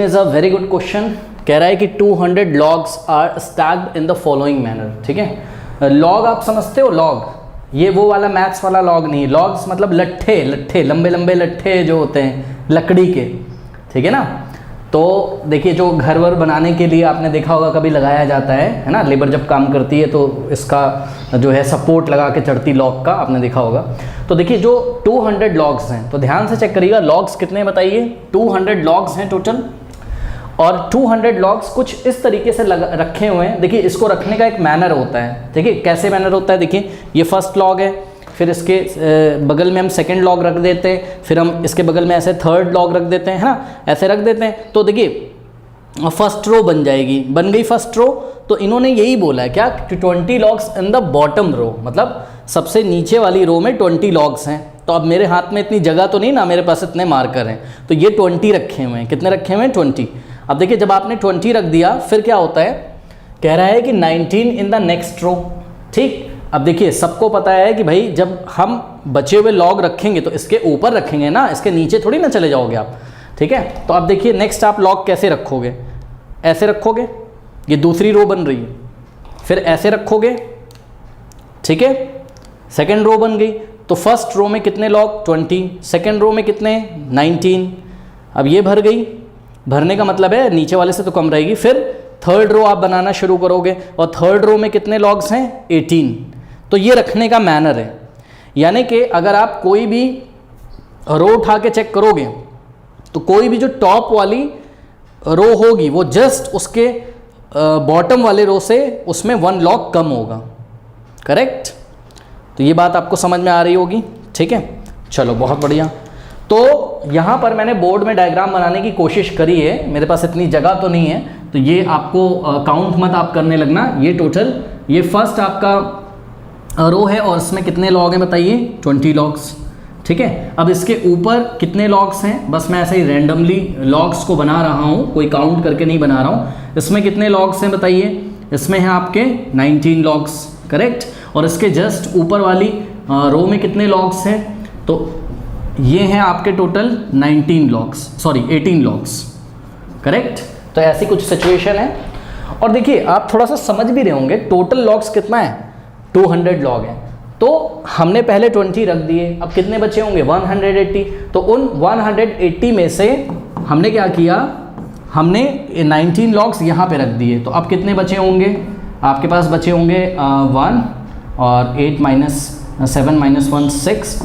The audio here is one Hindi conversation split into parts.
Is a very good question. कह रहा है कि 200 logs are stacked in the following manner. ठीक है, लॉग आप समझते हो, लॉग ये वो वाला मैथ्स वाला लॉग नहीं, लॉग्स मतलब लट्ठे, लट्ठे लंबे लंबे लट्ठे जो होते हैं लकड़ी के, ठीक है ना। तो देखिए जो घर वर बनाने के लिए आपने देखा होगा कभी लगाया जाता है ना, लेबर जब काम करती है तो इसका जो है सपोर्ट लगा के चढ़ती लॉग का, आपने देखा होगा। तो देखिए जो 200 लॉग्स हैं, तो ध्यान से चेक करिएगा लॉग्स कितने बताइए, 200 लॉग्स हैं टोटल। और 200 लॉग्स कुछ इस तरीके से रखे हुए हैं। देखिए इसको रखने का एक मैनर होता है, ठीक है, कैसे मैनर होता है। देखिए ये फर्स्ट लॉग है, फिर इसके बगल में हम सेकंड लॉग रख देते हैं, फिर हम इसके बगल में ऐसे थर्ड लॉग रख देते हैं, है ना, ऐसे रख देते हैं। तो देखिए फर्स्ट रो बन जाएगी, बन गई फर्स्ट रो। तो इन्होंने यही बोला है क्या, 20 logs in the bottom row, मतलब सबसे नीचे वाली रो में 20 लॉग्स हैं। तो अब मेरे हाथ में इतनी जगह तो नहीं ना, मेरे पास इतने मार्कर हैं, तो ये 20 रखे हुए हैं। कितने रखे हुए हैं? 20। अब देखिए जब आपने 20 रख दिया फिर क्या होता है, कह रहा है कि 19 इन द नेक्स्ट रो। ठीक, अब देखिए सबको पता है कि भाई जब हम बचे हुए लॉग रखेंगे तो इसके ऊपर रखेंगे ना, इसके नीचे थोड़ी ना चले जाओगे आप, ठीक है। तो अब देखिए नेक्स्ट आप लॉग कैसे रखोगे, ऐसे रखोगे, ये दूसरी रो बन रही है, फिर ऐसे रखोगे, ठीक है, सेकेंड रो बन गई। तो फर्स्ट रो में कितने लॉग? 20, सेकेंड रो में कितने? 19। अब ये भर गई, भरने का मतलब है नीचे वाले से तो कम रहेगी। फिर थर्ड रो आप बनाना शुरू करोगे और थर्ड रो में कितने लॉग्स हैं? 18। तो ये रखने का मैनर है। यानी कि अगर आप कोई भी रो उठा के चेक करोगे तो कोई भी जो टॉप वाली रो होगी वो जस्ट उसके बॉटम वाले रो से उसमें 1 लॉग कम होगा। करेक्ट? तो ये बात आपको समझ में आ रही होगी, ठीक है। चलो बहुत बढ़िया। तो यहाँ पर मैंने बोर्ड में डायग्राम बनाने की कोशिश करी है, मेरे पास इतनी जगह तो नहीं है, तो ये आपको काउंट मत आप करने लगना। ये टोटल ये फर्स्ट आपका रो है और इसमें कितने लॉग हैं बताइए? 20 लॉग्स, ठीक है। अब इसके ऊपर कितने लॉग्स हैं? बस मैं ऐसे ही रैंडमली लॉग्स को बना रहा हूँ, कोई काउंट करके नहीं बना रहा हूँ। इसमें कितने लॉग्स हैं बताइए? इसमें हैं आपके 19 लॉग्स, करेक्ट। और इसके जस्ट ऊपर वाली रो में कितने लॉग्स हैं? तो ये हैं आपके total 19 logs, sorry 18 logs, correct. तो ऐसी कुछ सिचुएशन है। और देखिए आप थोड़ा सा समझ भी रहे होंगे टोटल लॉग्स कितना है, 200 लॉग है। तो हमने पहले 20 रख दिए, अब कितने बचे होंगे? 180। तो उन 180 में से हमने क्या किया, हमने 19 लॉग्स यहाँ पे रख दिए। तो अब कितने बचे होंगे आपके पास? बचे होंगे 1 और 8 - 7 - 1 6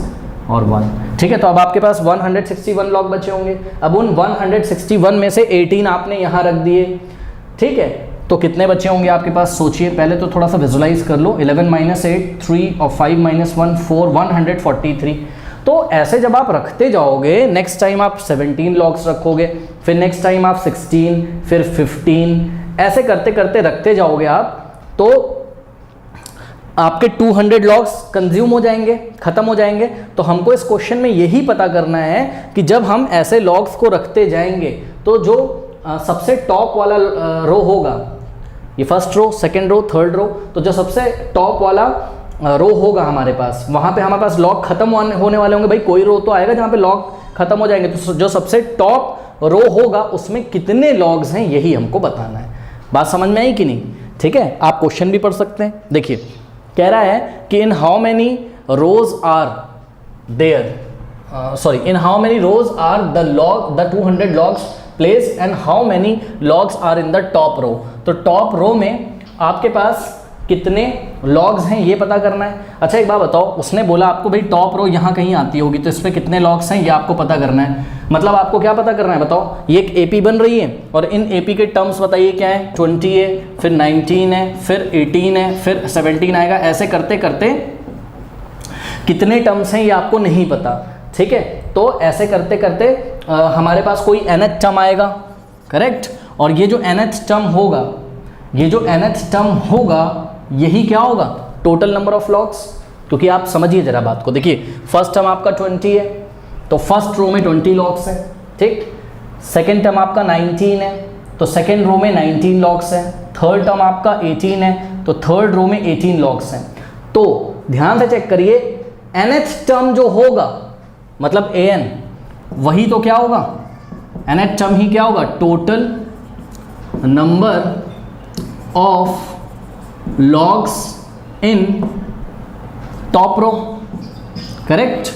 और 1, ठीक है। तो अब आपके पास 161 लॉग बचे होंगे। अब उन 161 में से 18 आपने यहाँ रख दिए, ठीक है। तो कितने बचे होंगे आपके पास? सोचिए, पहले तो थोड़ा सा विजुलाइज कर लो। 11 - 8 3 और 5 - 1 4, 143। तो ऐसे जब आप रखते जाओगे, नेक्स्ट टाइम आप 17 लॉग्स रखोगे, फिर नेक्स्ट टाइम आप 16, फिर 15, ऐसे करते करते रखते जाओगे आप, तो आपके 200 लॉग्स कंज्यूम हो जाएंगे, ख़त्म हो जाएंगे। तो हमको इस क्वेश्चन में यही पता करना है कि जब हम ऐसे लॉग्स को रखते जाएंगे तो जो सबसे टॉप वाला रो होगा, ये first row, second row, third row, तो जो सबसे टॉप वाला रो होगा हमारे पास, वहाँ पे हमारे पास लॉग खत्म होने वाले होंगे। भाई कोई रो तो आएगा जहाँ पे लॉग खत्म हो जाएंगे, तो जो सबसे टॉप रो होगा उसमें कितने लॉग्स हैं यही हमको बताना है। बात समझ में आई कि नहीं? ठीक है, आप क्वेश्चन भी पढ़ सकते हैं। देखिए कह रहा है कि in how many rows are there, sorry, in how many rows are the 200 logs placed and how many logs are in the top row. तो टॉप रो में आपके पास कितने लॉग्स हैं ये पता करना है। अच्छा एक बात बताओ, उसने बोला आपको भाई टॉप रो यहाँ कहीं आती होगी, तो इसमें कितने लॉग्स हैं ये आपको पता करना है। मतलब आपको क्या पता करना है बताओ? ये एक एपी बन रही है और इन एपी के टर्म्स बताइए क्या है? 20 है, फिर 19 है, फिर 18 है, फिर 17 आएगा। ऐसे करते करते कितने टर्म्स हैं ये आपको नहीं पता, ठीक है। तो ऐसे करते करते हमारे पास कोई nth टर्म आएगा, करेक्ट। और ये जो nth टर्म होगा, ये जो nth टर्म होगा यही क्या होगा? Total number of logs. क्योंकि आप समझिए जरा बात को, देखिए फर्स्ट टर्म आपका 20 है तो फर्स्ट रो में 20 लॉग्स हैं, ठीक। सेकेंड टर्म आपका 19 है तो सेकेंड रो में 19 लॉग्स हैं। थर्ड टर्म आपका 18 है तो थर्ड रो में 18 लॉग्स हैं। तो ध्यान से चेक करिए, nth टर्म जो होगा मतलब an, वही तो क्या होगा? nth टर्म ही क्या होगा, total number of logs in top row, correct.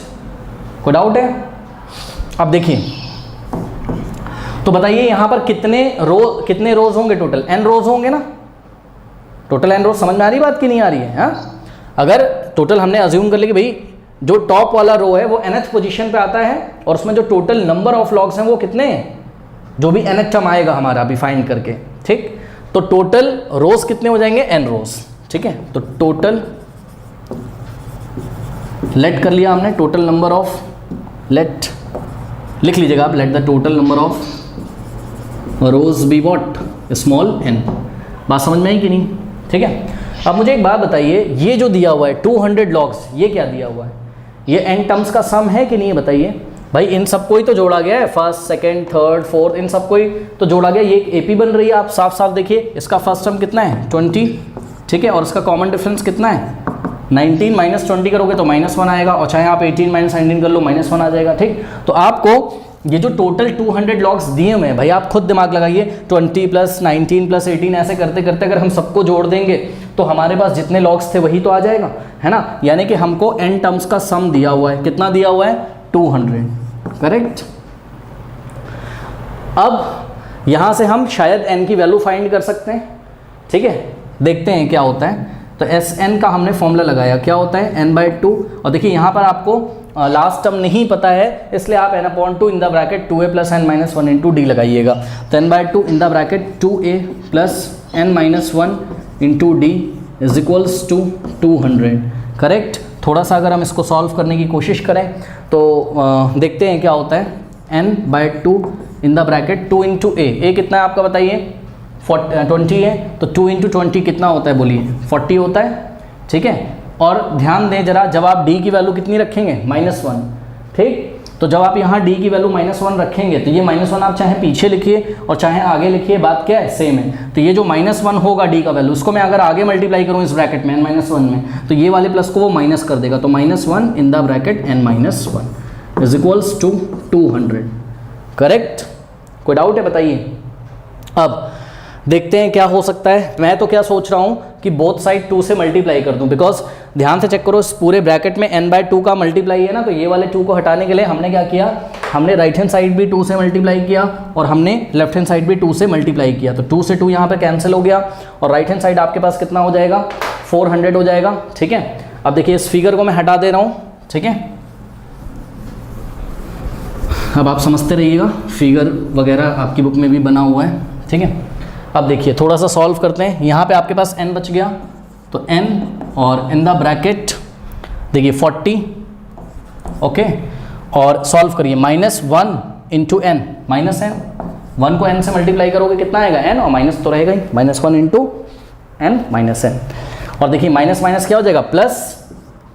कोई डाउट है? अब देखिए, तो बताइए यहां पर कितने रोज होंगे, टोटल n रोज होंगे ना, टोटल n रोज। समझ में आ रही बात कि नहीं आ रही है? हाँ, अगर टोटल हमने अज्यूम कर लिया कि भाई जो टॉप वाला रो है वो nth पोजीशन पे आता है और उसमें जो टोटल नंबर ऑफ लॉग्स हैं वो कितने हैं, जो भी nth टर्म आएगा हमारा अभी फाइंड करके, ठीक। तो टोटल रोज कितने हो जाएंगे, n रोज, ठीक है। तो टोटल लेट कर लिया हमने, टोटल नंबर ऑफ, लेट लिख लीजिएगा आप, let the total number of rose be what, small n। बात समझ में आई कि नहीं? ठीक है। अब मुझे एक बात बताइए, ये जो दिया हुआ है 200 लॉग्स, ये क्या दिया हुआ है, ये n टर्म्स का सम है कि नहीं, बताइए भाई। इन सबको ही तो जोड़ा गया है, फर्स्ट सेकंड थर्ड फोर्थ, इन सबको ही तो जोड़ा गया। ये एक एपी बन रही है, आप साफ साफ देखिए, इसका फर्स्ट टर्म कितना है 20, ठीक है, और इसका कॉमन डिफरेंस कितना है 19, माइनस 20 करोगे तो -1 आएगा, और चाहे आप 18 माइनस 19 कर लो -1 आ जाएगा, ठीक। तो आपको ये जो टोटल 200 लॉग्स दिए हुए हैं भाई, आप खुद दिमाग लगाइए, 20 + 19 + 18 ऐसे करते करते अगर हम सबको जोड़ देंगे तो हमारे पास जितने लॉग्स थे वही तो आ जाएगा, है ना। यानी कि हमको n टर्म्स का सम दिया हुआ है, कितना दिया हुआ है 200, करेक्ट। अब यहाँ से हम शायद n की वैल्यू फाइंड कर सकते हैं, ठीक है। देखते हैं क्या होता है। तो Sn का हमने फॉर्मूला लगाया, क्या होता है n/2, और देखिए यहाँ पर आपको लास्ट टर्म नहीं पता है, इसलिए आप n/2 in the bracket 2a + n-1 × d लगाइएगा। तो n/2 in the bracket 2a + n-1 × d = 200, correct. थोड़ा सा अगर हम इसको सॉल्व करने की कोशिश करें तो देखते हैं क्या होता है। n/2 in the bracket 2 × a कितना है आपका बताइए, 20 है, तो 2 × 20 कितना होता है बोलिए, 40 होता है, ठीक है। और ध्यान दें जरा, जब आप d की वैल्यू कितनी रखेंगे -1, ठीक। तो जब आप यहाँ d की वैल्यू -1 रखेंगे तो ये -1 आप चाहे पीछे लिखिए और चाहे आगे लिखिए, बात क्या है, सेम है। तो ये जो -1 होगा d का वैल्यू, उसको मैं अगर आगे मल्टीप्लाई करूँ इस ब्रैकेट में n-1 में, तो ये वाले प्लस को वो माइनस कर देगा। तो -1 in the bracket n-1 = 200, correct. कोई डाउट है बताइए। अब देखते हैं क्या हो सकता है। मैं तो क्या सोच रहा हूँ कि बोथ साइड 2 से मल्टीप्लाई कर दूँ, बिकॉज ध्यान से चेक करो, इस पूरे ब्रैकेट में n/2 का मल्टीप्लाई है ना, तो ये वाले 2 को हटाने के लिए हमने क्या किया, हमने राइट हैंड साइड भी 2 से मल्टीप्लाई किया और हमने लेफ्ट हैंड साइड भी 2 से मल्टीप्लाई किया। तो 2 से 2 यहाँ पे कैंसिल हो गया और राइट हैंड साइड आपके पास कितना हो जाएगा, 400 हो जाएगा, ठीक है। अब देखिए इस फिगर को मैं हटा दे रहा हूँ, ठीक है। अब आप समझते रहिएगा, फिगर वगैरह आपकी बुक में भी बना हुआ है, ठीक है। अब देखिए थोड़ा सा सॉल्व करते हैं। यहाँ पे आपके पास n बच गया, तो n और इन द ब्रैकेट देखिए 40, ओके, और सॉल्व करिए -1 × n, -n, 1 को n से मल्टीप्लाई करोगे कितना आएगा n, और माइनस तो रहेगा ही, -1 × n -n। और देखिए माइनस माइनस क्या हो जाएगा प्लस,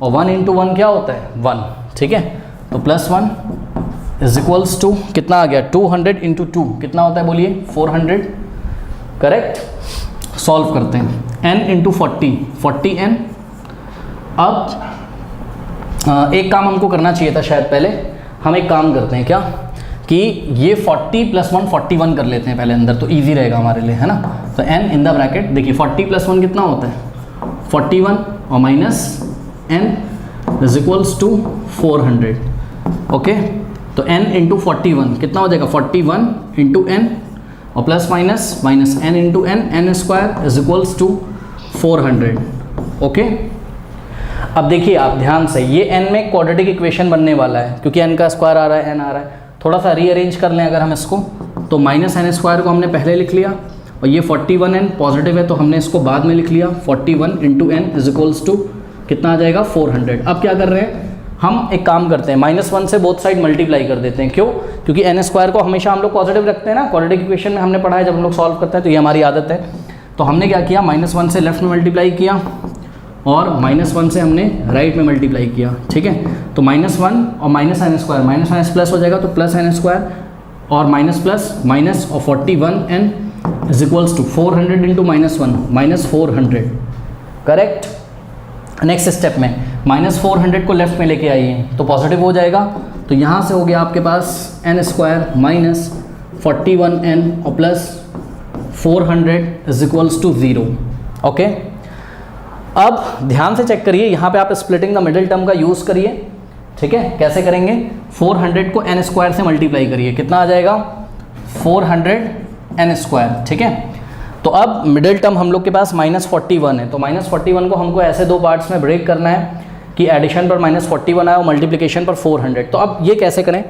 और 1 × 1 क्या होता है 1, ठीक है। तो +1 = कितना आ गया 200 × 2 कितना होता है बोलिए 400, करेक्ट। सॉल्व करते हैं, n × 40, 40n। अब एक काम हमको करना चाहिए था शायद, पहले हम एक काम करते हैं क्या कि ये 40 + 1 41 कर लेते हैं पहले अंदर, तो इजी रहेगा हमारे लिए, है ना। तो n इन द ब्रैकेट देखिए 40 + 1 कितना होता है 41, और माइनस n = 400, ओके। तो n × 41 कितना हो जाएगा 41 × n, और plus minus n × n, n² = 400, okay. अब देखिए आप ध्यान से, ये n में क्वाड्रेटिक इक्वेशन बनने वाला है, क्योंकि n का स्क्वायर आ रहा है, n आ रहा है। थोड़ा सा रीअरेंज कर लें अगर हम इसको, तो -n² को हमने पहले लिख लिया, और ये 41n पॉजिटिव है तो हमने इसको बाद में लिख लिया। 41 × n = कितना आ जाएगा 400। अब क्या कर रहे हैं हम, एक काम करते हैं, -1 से बोथ साइड मल्टीप्लाई कर देते हैं। क्यों? क्योंकि n² को हमेशा हम लोग पॉजिटिव रखते हैं ना, क्वाड्रेटिक इक्वेशन में हमने पढ़ा है जब हम लोग सॉल्व करते हैं, तो ये हमारी आदत है। तो हमने क्या किया, -1 से लेफ्ट में मल्टीप्लाई किया और -1 से हमने राइट में मल्टीप्लाई किया, ठीक है। तो -1 और -n², -n प्लस हो जाएगा तो +n² और माइनस प्लस माइनस, और 41n = 400 × -1 -400, करेक्ट। नेक्स्ट स्टेप में -400 को लेफ्ट में लेके आइए तो पॉजिटिव हो जाएगा, तो यहाँ से हो गया आपके पास n² 41n और plus 400 is equals to 0। Okay, अब ध्यान से चेक करिए, यहाँ पे आप स्प्लिटिंग द मिडिल टर्म का यूज़ करिए। ठीक है, कैसे करेंगे? 400 को n स्क्वायर से मल्टीप्लाई करिए, कितना आ जाएगा? 400n square. ठीक है, तो अब मिडिल टर्म हम लोग के पास -41 है, तो -41 को हमको ऐसे दो पार्ट्स में ब्रेक करना है कि एडिशन पर -41 आए और मल्टीप्लिकेशन पर 400। तो अब ये कैसे करें?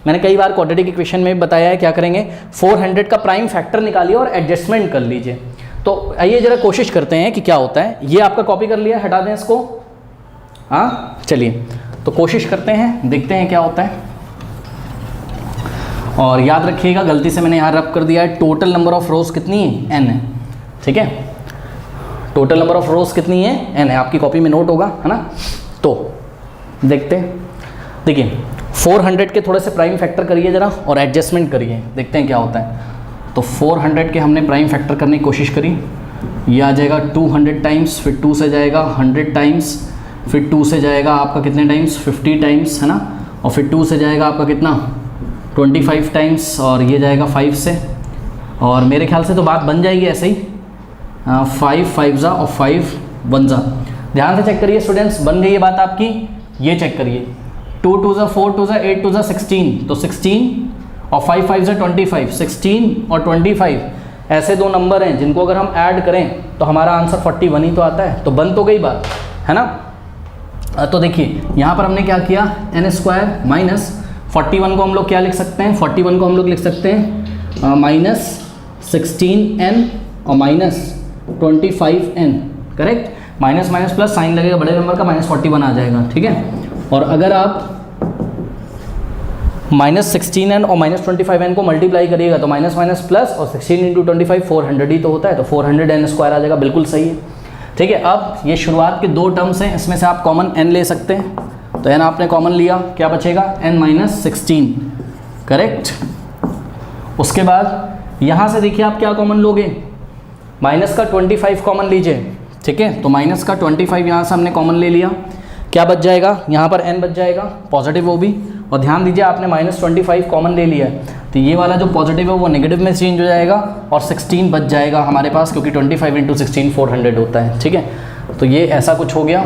मैंने कई बार क्वाड्रेटिक इक्वेशन में बताया है, क्या करेंगे? 400 का प्राइम फैक्टर निकालिए और एडजस्टमेंट कर लीजिए। तो आइए जरा कोशिश करते हैं कि क्या होता है। ये आपका कॉपी कर लिया, हटा दें इसको। हाँ, चलिए तो कोशिश करते हैं, देखते हैं क्या होता है। और याद रखिएगा, गलती से मैंने यहाँ रब कर दिया है, टोटल नंबर ऑफ रोज कितनी है? n है। ठीक है, टोटल नंबर ऑफ रोज कितनी है? n है। आपकी कॉपी में नोट होगा, है ना? तो देखते हैं, देखिए 400 के थोड़े से प्राइम फैक्टर करिए ज़रा और एडजस्टमेंट करिए, देखते हैं क्या होता है। तो 400 के हमने प्राइम फैक्टर करने की कोशिश करी, ये आ जाएगा 200 टाइम्स, फिर 2 से जाएगा 100 टाइम्स, फिर 2 से जाएगा आपका कितने टाइम्स? 50 टाइम्स, है ना? और फिर 2 से जाएगा आपका कितना? 25 टाइम्स, और ये जाएगा 5 से। और मेरे ख्याल से तो बात बन जाएगी ऐसे ही, 5 5 जा और 5 1 जा। ध्यान से चेक करिए स्टूडेंट्स, बन गई ये बात आपकी। ये चेक करिए, 2 2 जा 4 2 जा 8 2 जा 16, तो 16 और 5 5 जा 25, 16 और 25 ऐसे दो नंबर हैं जिनको अगर हम ऐड करें तो हमारा आंसर 41 ही तो आता है। तो बन तो गई बात, है ना? तो देखिए यहाँ पर हमने क्या किया, n स्क्वायर माइनस 41 को हम लोग क्या लिख सकते हैं? 41 को हम लोग लिख सकते हैं -16n और -25n। Correct, minus minus plus sign लगेगा बड़े नंबर का, -41 आ जाएगा। ठीक है, और अगर आप -16n और -25n को मल्टीप्लाई करिएगा तो माइनस माइनस प्लस, और 16 इंटू 25 400 ही तो होता है, तो 400n स्क्वायर आ जाएगा। बिल्कुल सही है। ठीक है, अब ये शुरुआत के दो टर्म्स हैं, इसमें से आप कॉमन n ले सकते हैं। तो n आपने कॉमन लिया, क्या बचेगा? n - 16। करेक्ट, उसके बाद यहाँ से देखिए आप क्या कॉमन लोगे? माइनस का 25 कॉमन लीजिए। ठीक है, तो माइनस का 25 यहाँ से हमने कॉमन ले लिया, क्या बच जाएगा? यहाँ पर n बच जाएगा, पॉजिटिव वो भी। और ध्यान दीजिए आपने -25 कॉमन ले लिया है, तो ये वाला जो पॉजिटिव है वो नेगेटिव में चेंज हो जाएगा और 16 बच जाएगा हमारे पास, क्योंकि 25 इंटू 16 400 होता है। ठीक है, तो ये ऐसा कुछ हो गया।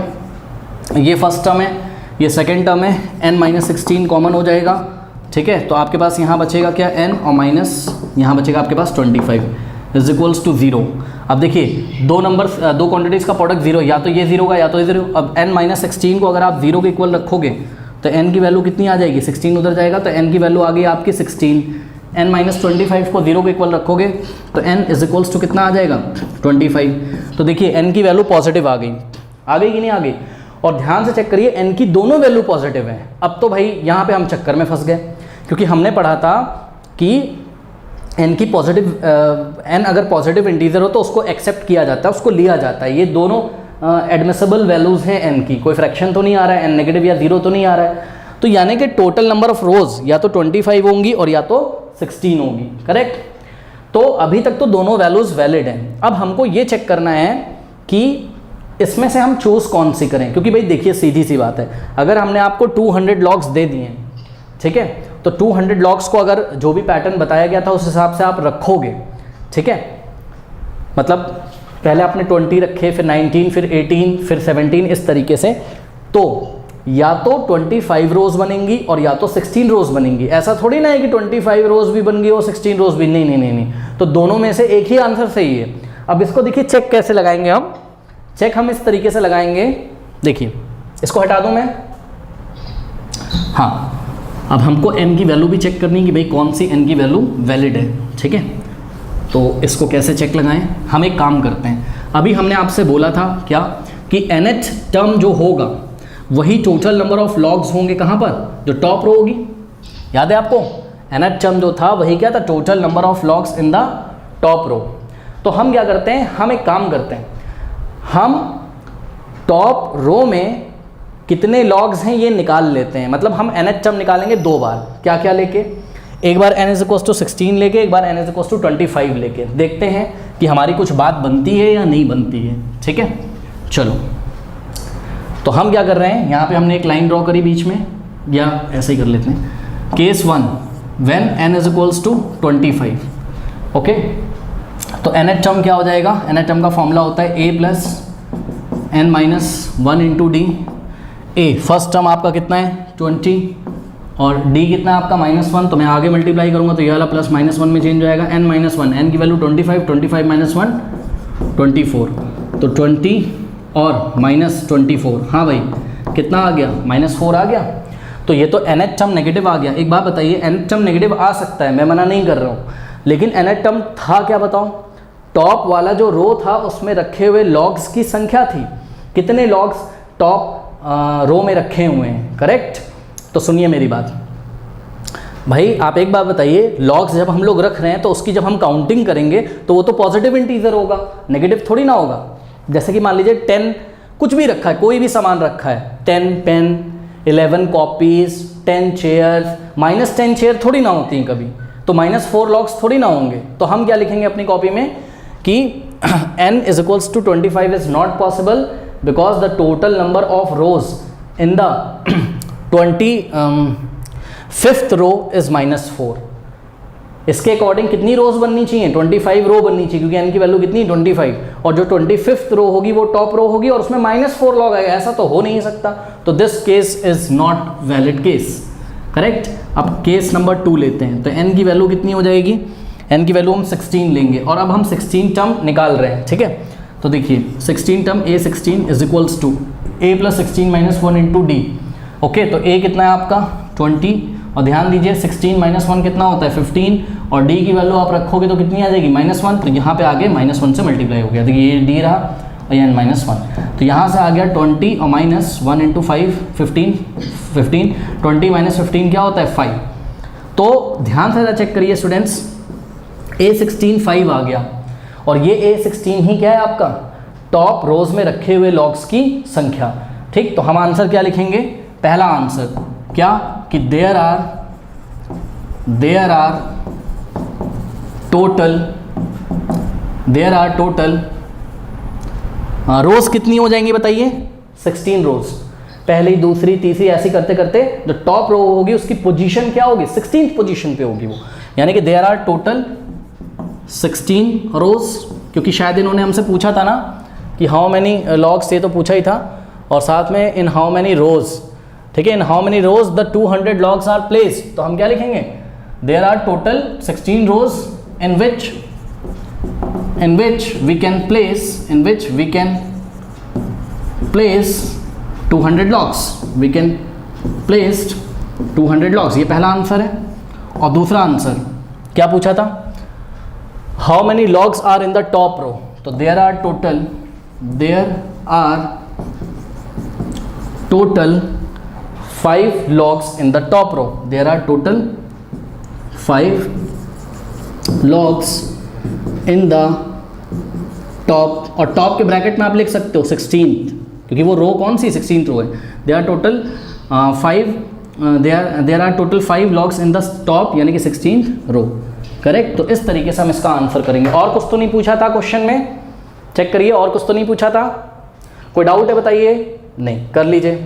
ये फर्स्ट टर्म है, ये सेकेंड टर्म है, n - 16 कॉमन हो जाएगा। ठीक है, तो आपके पास यहाँ बचेगा क्या? n और माइनस यहाँ बचेगा आपके पास 25 इज इक्वल्स टू 0। अब देखिए दो नंबर, दो क्वांटिटीज़ का प्रोडक्ट 0, या तो ये 0 का या तो ये 0। अब n - 16 को अगर आप 0 के इक्वल रखोगे तो n की वैल्यू कितनी आ जाएगी? 16 उधर जाएगा तो n की वैल्यू आ गई आपकी 16। n - 25 को 0 के इक्वल रखोगे तो n इज इक्वल्स टू कितना आ जाएगा? 25। तो देखिए n की वैल्यू पॉजिटिव आ गई कि नहीं आ गई? और ध्यान से चेक करिए, n की दोनों वैल्यू पॉजिटिव है। अब तो भाई यहाँ पे हम चक्कर में फंस गए, क्योंकि हमने पढ़ा था कि n की पॉजिटिव n अगर पॉजिटिव इंटीजर हो तो उसको एक्सेप्ट किया जाता है, उसको लिया जाता है। ये दोनों एडमिसिबल वैल्यूज़ हैं n की, कोई फ्रैक्शन तो नहीं आ रहा है, n नेगेटिव या 0 तो नहीं आ रहा है। तो यानी कि टोटल नंबर ऑफ रोज या तो 25 होंगी और या तो 16 होगी। करेक्ट, तो अभी तक तो दोनों वैल्यूज़ वैलिड हैं। अब हमको ये चेक करना है कि इसमें से हम चूज़ कौन सी करें, क्योंकि भाई देखिए सीधी सी बात है, अगर हमने आपको 200 लॉग्स दे दिए, ठीक है, तो 200 लॉग्स को अगर जो भी पैटर्न बताया गया था उस हिसाब से आप रखोगे, ठीक है, मतलब पहले आपने 20 रखे, फिर 19, फिर 18, फिर 17, इस तरीके से, तो या तो 25 रोज बनेंगी और या तो 16 रोज बनेंगी। ऐसा थोड़ी ना है कि 25 रोज भी बन गई और 16 रोज भी, नहीं, तो दोनों में से एक ही आंसर सही है। अब इसको देखिए चेक कैसे लगाएंगे हम, चेक हम इस तरीके से लगाएंगे, देखिए इसको हटा दूं मैं, हाँ, अब हमको n की वैल्यू भी चेक करनी है कि भाई कौन सी n की वैल्यू वैलिड है, ठीक है। तो इसको कैसे चेक लगाएं, हम एक काम करते हैं, अभी हमने आपसे बोला था क्या कि nth टर्म जो होगा वही टोटल नंबर ऑफ लॉग्स होंगे, कहाँ पर, जो टॉप रो होगी, याद है आपको, nth टर्म जो था वही क्या था, total number of logs in the top row. तो हम क्या करते हैं, हम एक काम करते हैं, हम टॉप रो में कितने लॉग्स हैं ये निकाल लेते हैं, मतलब हम nth टर्म निकालेंगे दो बार, क्या क्या लेके, एक बार n = 16 लेके, एक बार n = 25 लेके, देखते हैं कि हमारी कुछ बात बनती है या नहीं बनती है, ठीक है। चलो तो हम क्या कर रहे हैं, यहाँ पे हमने एक लाइन ड्रॉ करी बीच में, या ऐसे ही कर लेते हैं, case 1, when n is equals to 25। Okay, तो nth टर्म क्या हो जाएगा, nth टर्म का फॉर्मूला होता है a plus n minus 1 into D. A first term आपका कितना है 20 और d कितना है आपका -1, तो मैं आगे मल्टीप्लाई करूंगा तो ये वाला प्लस -1 में चेंज हो जाएगा। n माइनस 1, n की वैल्यू 25, 25 माइनस 1 24, तो 20 और माइनस 24, हाँ भाई कितना आ गया -4 आ गया। तो ये तो nth टर्म नेगेटिव आ गया। एक बात बताइए, nth टर्म नेगेटिव आ सकता है, मैं मना नहीं कर रहा हूँ, लेकिन nth टर्म था क्या बताओ, टॉप वाला जो रो था उसमें रखे हुए लॉग्स की संख्या थी। कितने लॉग्स टॉप रो में रखे हुए हैं, करेक्ट। तो सुनिए मेरी बात भाई, आप एक बात बताइए, लॉग्स जब हम लोग रख रहे हैं तो उसकी जब हम काउंटिंग करेंगे तो वो तो पॉजिटिव इंटीजर होगा, नेगेटिव थोड़ी ना होगा। जैसे कि मान लीजिए 10 कुछ भी रखा है, कोई भी सामान रखा है, 10 पेन, 11 कॉपीज, 10 चेयर्स, -10 चेयर थोड़ी ना होती हैं कभी, तो -4 लॉग्स थोड़ी ना होंगे। तो हम क्या लिखेंगे अपनी कॉपी में कि n is equals to 25 is not possible because the total number of rows in the 25th row is -4। इसके अकॉर्डिंग कितनी रोज बननी चाहिए, 25 रो बननी चाहिए, क्योंकि n की वैल्यू कितनी 25, और जो 25th रो होगी वो टॉप रो होगी और उसमें -4 लॉग आएगा, ऐसा तो हो नहीं सकता। तो this case is not valid case, correct. अब केस नंबर 2 लेते हैं, तो n की वैल्यू कितनी हो जाएगी, n की वैल्यू हम 16 लेंगे और अब हम 16 टर्म निकाल रहे हैं, ठीक है। तो देखिए 16 term a16 is equals to a plus 16 minus 1 into D. Okay, तो a कितना है आपका 20, और ध्यान दीजिए 16 माइनस 1 कितना होता है 15, और d की वैल्यू आप रखोगे तो कितनी आ जाएगी -1, तो यहाँ पे आगे -1 से मल्टीप्लाई हो गया, देखिए ये d रहा और ये n-1, तो यहाँ से आ गया 20 और -1 इंटू 5 15, 20 माइनस 15 क्या होता है 5। तो ध्यान से चेक करिए स्टूडेंट्स, a16 5 आ गया, और ये a16 ही क्या है आपका टॉप रोज में रखे हुए लॉग्स की संख्या, ठीक। तो हम आंसर क्या लिखेंगे, पहला आंसर क्या कि देयर आर टोटल रोज कितनी हो जाएंगी बताइए 16 रोज, पहली दूसरी तीसरी ऐसी करते करते जो टॉप रो होगी उसकी पोजीशन क्या होगी 16th पोजीशन पे होगी वो, यानी कि देयर आर टोटल 16 रोज, क्योंकि शायद इन्होंने हमसे पूछा था ना कि हाउ मैनी लॉग्स, ये तो पूछा ही था, और साथ में इन हाउ मैनी रोज, ठीक है, in how many rows the 200 logs are placed. तो हम क्या लिखेंगे, there are total 16 rows in which we can place 200 logs, we can place 200 logs, ये पहला आंसर है। और दूसरा आंसर क्या पूछा था, how many logs are in the top row, तो there are total 5 logs in the top row, there are total 5 logs in the top, और टॉप के ब्रैकेट में आप लिख सकते हो 16th, क्योंकि वो रो कौन सी 16th रो है। There are total 5 logs in the top, यानी कि 16th रो, करेक्ट। तो इस तरीके से हम इसका आंसर करेंगे। और कुछ तो नहीं पूछा था क्वेश्चन में, चेक करिए, और कुछ तो नहीं पूछा था, कोई डाउट है बताइए, नहीं, कर लीजिए।